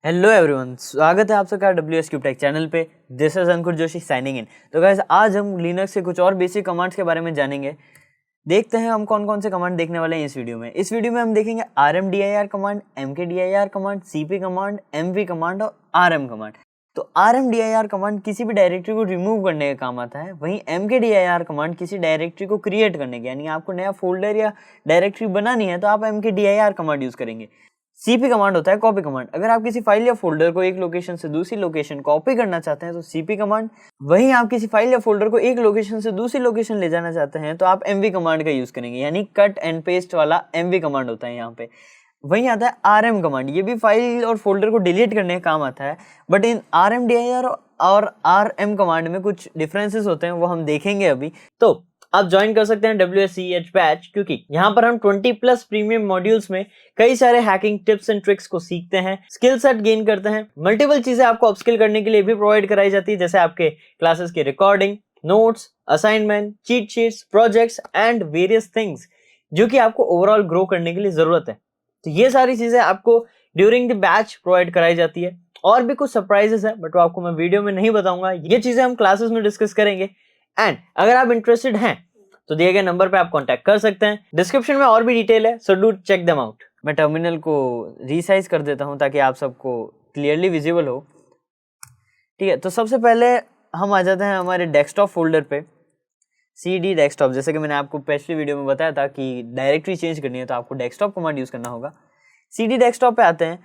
Hello everyone, स्वागत है आप सबका WS क्यूब टेक चैनल पे। This is Ankur Joshi signing in. तो गाइस, आज हम लिनक्स के कुछ और बेसिक कमांड्स के बारे में जानेंगे। देखते हैं हम कौन कौन से कमांड देखने वाले हैं इस वीडियो में। इस वीडियो में हम देखेंगे rmdir command, mkdir command, cp command, mv command और rm कमांड। तो rmdir कमांड किसी भी डायरेक्टरी को रिमूव करने का काम आता है, वहीं mkdir कमांड किसी डायरेक्टरी को क्रिएट करने के, यानी आपको नया फोल्डर या डायरेक्टरी बनानी है तो आप mkdir कमांड यूज करेंगे। cp कमांड होता है कॉपी कमांड। अगर आप किसी फाइल या फोल्डर को एक लोकेशन से दूसरी लोकेशन कॉपी करना चाहते हैं तो cp कमांड, वहीं आप किसी फाइल या फोल्डर को एक लोकेशन से दूसरी लोकेशन ले जाना चाहते हैं तो आप mv कमांड का यूज करेंगे, यानी कट एंड पेस्ट वाला mv कमांड होता है यहाँ पे। वहीं आता है rm कमांड, ये भी फाइल और फोल्डर को डिलीट करने का काम आता है, बट इन rmdir और rm कमांड में कुछ डिफरेंसेस होते हैं, वो हम देखेंगे अभी। तो आप ज्वाइन कर सकते हैं WSCH बैच, क्योंकि यहाँ पर हम 20+ प्रीमियम मॉड्यूल्स में कई सारे हैकिंग टिप्स एंड ट्रिक्स को सीखते हैं, स्किल सेट गेन करते हैं। मल्टीपल चीजें आपको अपस्किल करने के लिए भी प्रोवाइड कराई जाती है, जैसे आपके क्लासेस की recording, notes, assignment, cheat sheets, projects and various things, जो कि आपको ओवरऑल ग्रो करने के लिए जरूरत है। तो ये सारी चीजें आपको ड्यूरिंग द बैच प्रोवाइड कराई जाती है। और भी कुछ सरप्राइजेस है, बट वो आपको मैं वीडियो में नहीं बताऊंगा, ये चीजें हम क्लासेस में डिस्कस करेंगे। एंड अगर आप इंटरेस्टेड हैं तो दिए गए नंबर पे आप कांटेक्ट कर सकते हैं। डिस्क्रिप्शन में और भी डिटेल है, so do check them out. मैं टर्मिनल को रीसाइज कर देता हूं ताकि आप सबको क्लियरली विजिबल हो। ठीक है, तो सबसे पहले हम आ जाते हैं हमारे डेस्कटॉप फोल्डर पे, cd डेस्कटॉप। जैसे कि मैंने आपको पिछली वीडियो में बताया था कि डायरेक्टरी चेंज करनी है तो आपको डेस्कटॉप कमांड यूज करना होगा। cd डेस्कटॉप पे आते हैं।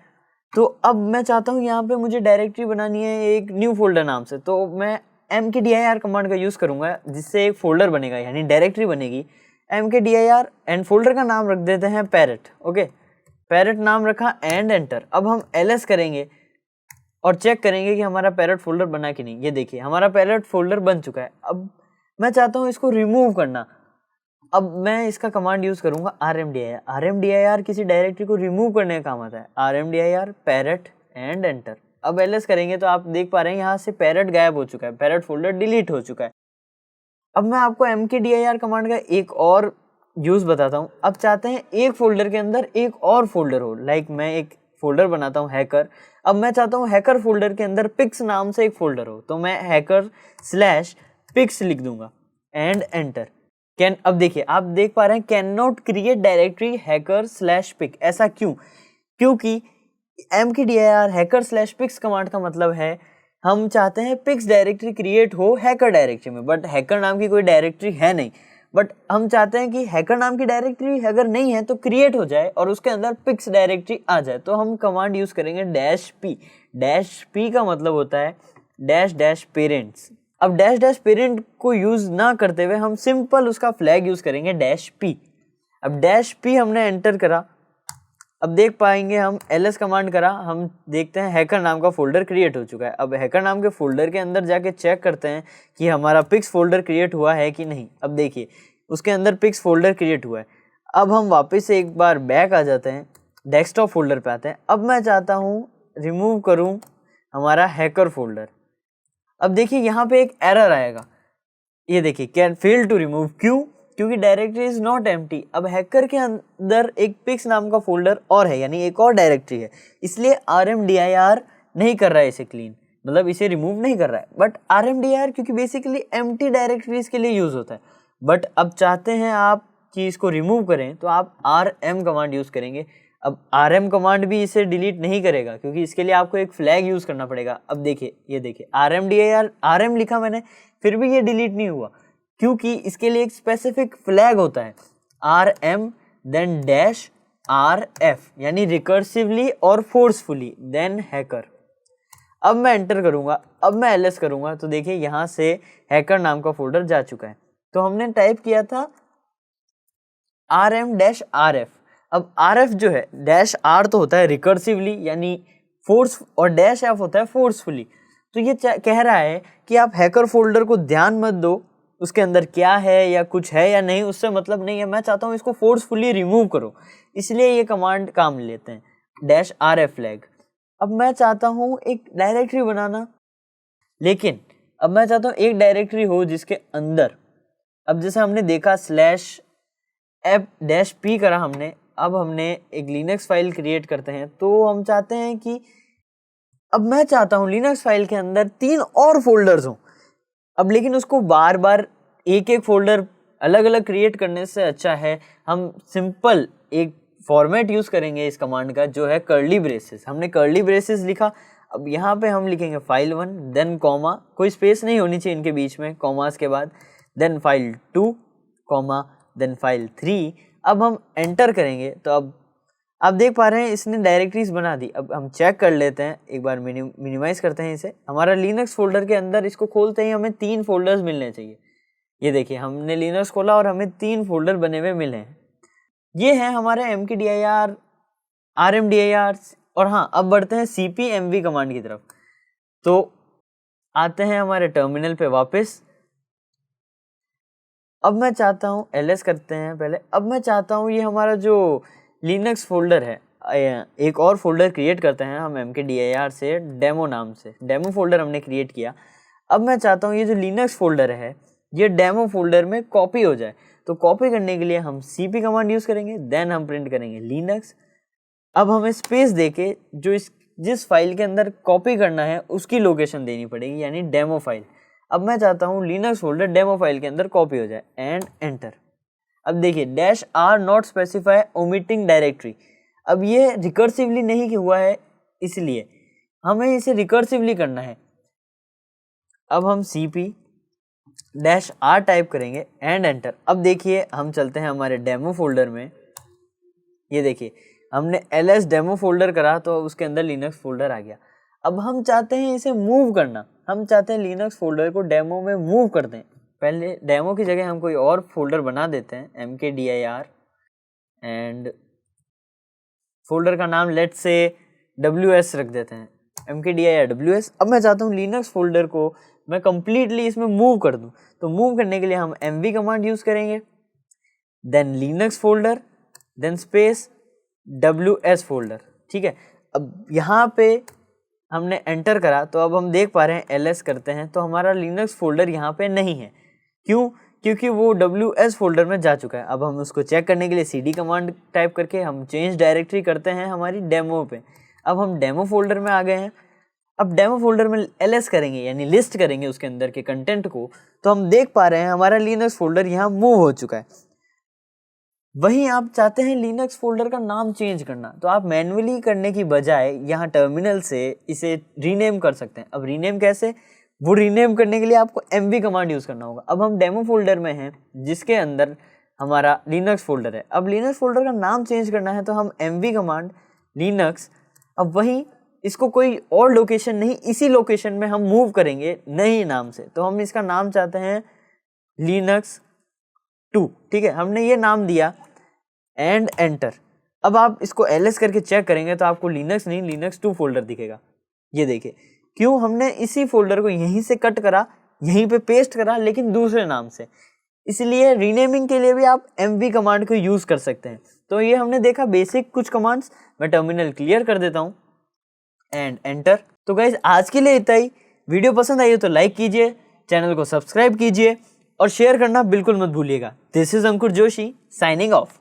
तो अब मैं चाहता हूँ यहाँ पे मुझे डायरेक्टरी बनानी है एक न्यू फोल्डर नाम से, तो मैं mkdir कमांड का यूज करूंगा, जिससे एक फोल्डर बनेगा, यानी डायरेक्टरी बनेगी। mkdir एंड फोल्डर का नाम रख देते हैं पैरेट। ओके, पैरेट नाम रखा एंड एंटर। अब हम ls करेंगे और चेक करेंगे कि हमारा पैरेट फोल्डर बना कि नहीं। ये देखिए, हमारा पैरेट फोल्डर बन चुका है। अब मैं चाहता हूँ इसको रिमूव करना। अब मैं इसका कमांड यूज करूंगा rmdir। rmdir किसी डायरेक्टरी को रिमूव करने का काम आता है। rmdir parrot and enter. अब ls करेंगे तो आप देख पा रहे हैं यहाँ से पैरेट गायब हो चुका है, पैरेट फोल्डर डिलीट हो चुका है। अब मैं आपको mkdir कमांड का एक और यूज बताता हूँ। अब चाहते हैं एक फोल्डर के अंदर एक और फोल्डर हो, लाइक मैं एक फोल्डर बनाता हूँ हैकर। अब मैं चाहता हूँ हैकर फोल्डर के अंदर पिक्स नाम से एक फोल्डर हो, तो मैं hacker/pics लिख दूंगा एंड एंटर। अब देखिए, आप देख पा रहे हैं can not create directory hacker/pic। ऐसा क्यों? क्योंकि mkdir hacker/pics कमांड का मतलब है हम चाहते हैं पिक्स डायरेक्टरी क्रिएट हो हैकर डायरेक्टरी में, बट हैकर नाम की कोई डायरेक्टरी है नहीं। बट हम चाहते हैं कि हैकर नाम की डायरेक्टरी अगर नहीं है तो क्रिएट हो जाए और उसके अंदर पिक्स डायरेक्टरी आ जाए। तो हम कमांड यूज करेंगे -p। -p का मतलब होता है -- अब -- पेरेंट को यूज ना करते हुए हम सिंपल उसका फ्लैग यूज करेंगे -p। अब -p हमने एंटर करा। अब देख पाएंगे हम ls कमांड करा, हम देखते हैं हैकर नाम का फोल्डर क्रिएट हो चुका है। अब हैकर नाम के फोल्डर के अंदर जाके चेक करते हैं कि हमारा पिक्स फोल्डर क्रिएट हुआ है कि नहीं। अब देखिए, उसके अंदर पिक्स फोल्डर क्रिएट हुआ है। अब हम वापस से एक बार बैक आ जाते हैं, डेस्कटॉप फोल्डर पे आते हैं। अब मैं चाहता हूँ रिमूव करूँ हमारा हैकर फोल्डर। अब देखिए, यहाँ पे एक एरर आएगा, ये देखिए, कैन फेल टू रिमूव। क्यों? क्योंकि डायरेक्टरी इज नॉट एम्प्टी। अब हैकर के अंदर एक पिक्स नाम का फोल्डर और है, यानी एक और डायरेक्टरी है, इसलिए rmdir नहीं कर रहा है इसे क्लीन, मतलब इसे रिमूव नहीं कर रहा है। बट rmdir क्योंकि बेसिकली एम्प्टी डायरेक्टरीज के लिए यूज होता है, बट अब चाहते हैं आप कि इसको रिमूव करें तो आप rm कमांड यूज करेंगे। अब rm कमांड भी इसे डिलीट नहीं करेगा, क्योंकि इसके लिए आपको एक फ्लैग यूज करना पड़ेगा। अब देखिए, ये देखिए, rmdir rm लिखा मैंने, फिर भी ये डिलीट नहीं हुआ, क्योंकि इसके लिए एक स्पेसिफिक फ्लैग होता है rm देन -rf, यानी रिकर्सिवली और फोर्सफुली देन हैकर। अब मैं एंटर करूंगा, अब मैं ls करूंगा तो देखिए यहाँ से हैकर नाम का फोल्डर जा चुका है। तो हमने टाइप किया था rm-rf। अब rf जो है, -r तो होता है रिकर्सिवली यानी फोर्स, और -f होता है फोर्सफुली। तो ये कह रहा है कि आप हैकर फोल्डर को ध्यान मत दो, उसके अंदर क्या है या कुछ है या नहीं, उससे मतलब नहीं है। मैं चाहता हूँ इसको फोर्सफुली रिमूव करो, इसलिए ये कमांड काम लेते हैं -rf फ्लैग। अब मैं चाहता हूँ एक डायरेक्टरी बनाना, लेकिन अब मैं चाहता हूँ एक डायरेक्टरी हो जिसके अंदर, अब जैसे हमने देखा /p करा हमने, अब हमने एक लिनक्स फाइल क्रिएट करते हैं। तो हम चाहते हैं कि अब मैं चाहता हूँ लिनक्स फाइल के अंदर 3 और फोल्डर्स हों। अब लेकिन उसको बार बार एक एक फोल्डर अलग अलग क्रिएट करने से अच्छा है हम सिंपल एक फॉर्मेट यूज़ करेंगे इस कमांड का, जो है कर्ली ब्रेसेस। हमने कर्ली ब्रेसेस लिखा, अब यहाँ पे हम लिखेंगे file1 देन कॉमा, कोई स्पेस नहीं होनी चाहिए इनके बीच में कॉमास के बाद, then file2 comma, then file3। अब हम एंटर करेंगे तो अब आप देख पा रहे हैं इसने डायरेक्टरीज बना दी। अब हम चेक कर लेते हैं, एक बार मिनिमाइज करते हैं इसे। हमारा लिनक्स फोल्डर के अंदर इसको खोलते ही हमें 3 फोल्डर्स मिलने चाहिए। ये देखिए हमने लिनक्स खोला और हमें 3 फोल्डर बने हुए मिले हैं। ये हैं हमारे mkdir, rmdir। और हाँ, अब बढ़ते हैं cpmv कमांड की तरफ। तो आते हैं हमारे टर्मिनल पे वापस। अब मैं चाहता हूँ ls करते हैं पहले। अब मैं चाहता हूँ ये हमारा जो लिनक्स फोल्डर है, एक और फोल्डर क्रिएट करते हैं हम mkdir से, डेमो नाम से। डेमो फोल्डर हमने क्रिएट किया। अब मैं चाहता हूँ ये जो लिनक्स फोल्डर है ये डेमो फोल्डर में कॉपी हो जाए। तो कॉपी करने के लिए हम cp कमांड यूज़ करेंगे, देन हम प्रिंट करेंगे लिनक्स। अब हमें स्पेस देके जो जिस फाइल के अंदर कॉपी करना है उसकी लोकेशन देनी पड़ेगी, यानी डेमो फाइल। अब मैं चाहता हूँ लिनक्स फोल्डर डेमो फाइल के अंदर कॉपी हो जाए, एंड एंटर। अब देखिए -r not specify omitting directory. अब ये रिकर्सिवली नहीं हुआ है, इसलिए हमें इसे रिकर्सिवली करना है। अब हम cp -r टाइप करेंगे एंड एंटर। अब देखिए हम चलते हैं हमारे डेमो फोल्डर में। ये देखिए हमने ls डेमो फोल्डर करा तो उसके अंदर लिनक्स फोल्डर आ गया। अब हम चाहते हैं इसे मूव करना, हम चाहते हैं लिनक्स फोल्डर को डेमो में मूव कर दें। पहले डेमो की जगह हम कोई और फोल्डर बना देते हैं, mkdir, एंड फोल्डर का नाम लेट से ws रख देते हैं, mkdir ws। अब मैं चाहता हूँ लिनक्स फोल्डर को मैं कंप्लीटली इसमें मूव कर दूँ। तो मूव करने के लिए हम mv कमांड यूज़ करेंगे, then Linux folder, then space ws folder. ठीक है, अब यहाँ पे हमने एंटर करा तो अब हम देख पा रहे हैं ls करते हैं तो हमारा लिनक्स फोल्डर यहाँ पे नहीं है। क्यों? क्योंकि वो ws फोल्डर में जा चुका है। अब हम उसको चेक करने के लिए cd कमांड टाइप करके हम चेंज डायरेक्टरी करते हैं हमारी डेमो पे। अब हम डेमो फोल्डर में आ गए हैं। अब डेमो फोल्डर में ls करेंगे, यानी लिस्ट करेंगे उसके अंदर के कंटेंट को, तो हम देख पा रहे हैं हमारा लिनक्स फोल्डर यहाँ मूव हो चुका है। वहीं आप चाहते हैं लिनक्स फोल्डर का नाम चेंज करना, तो आप मैन्युअली करने की बजाय यहाँ टर्मिनल से इसे रीनेम कर सकते हैं। अब रीनेम कैसे? वो रीनेम करने के लिए आपको mv कमांड यूज़ करना होगा। अब हम डेमो फोल्डर में हैं जिसके अंदर हमारा लिनक्स फोल्डर है। अब लिनक्स फोल्डर का नाम चेंज करना है तो हम mv कमांड लिनक्स, अब वहीं इसको कोई और लोकेशन नहीं, इसी लोकेशन में हम मूव करेंगे नई नाम से। तो हम इसका नाम चाहते हैं लिनक्स 2। ठीक है, हमने ये नाम दिया एंड एंटर। अब आप इसको ls करके चेक करेंगे तो आपको लिनक्स नहीं लिनक्स 2 फोल्डर दिखेगा। ये देखिए, क्यों? हमने इसी फोल्डर को यहीं से कट करा, यहीं पे पेस्ट करा, लेकिन दूसरे नाम से। इसलिए रीनेमिंग के लिए भी आप mv कमांड को यूज़ कर सकते हैं। तो ये हमने देखा बेसिक कुछ कमांड्स। मैं टर्मिनल क्लियर कर देता हूँ एंड एंटर। तो गाइज आज के लिए इतना ही। वीडियो पसंद आई हो तो लाइक कीजिए, चैनल को सब्सक्राइब कीजिए और शेयर करना बिल्कुल मत भूलिएगा। This is Ankur Joshi signing off.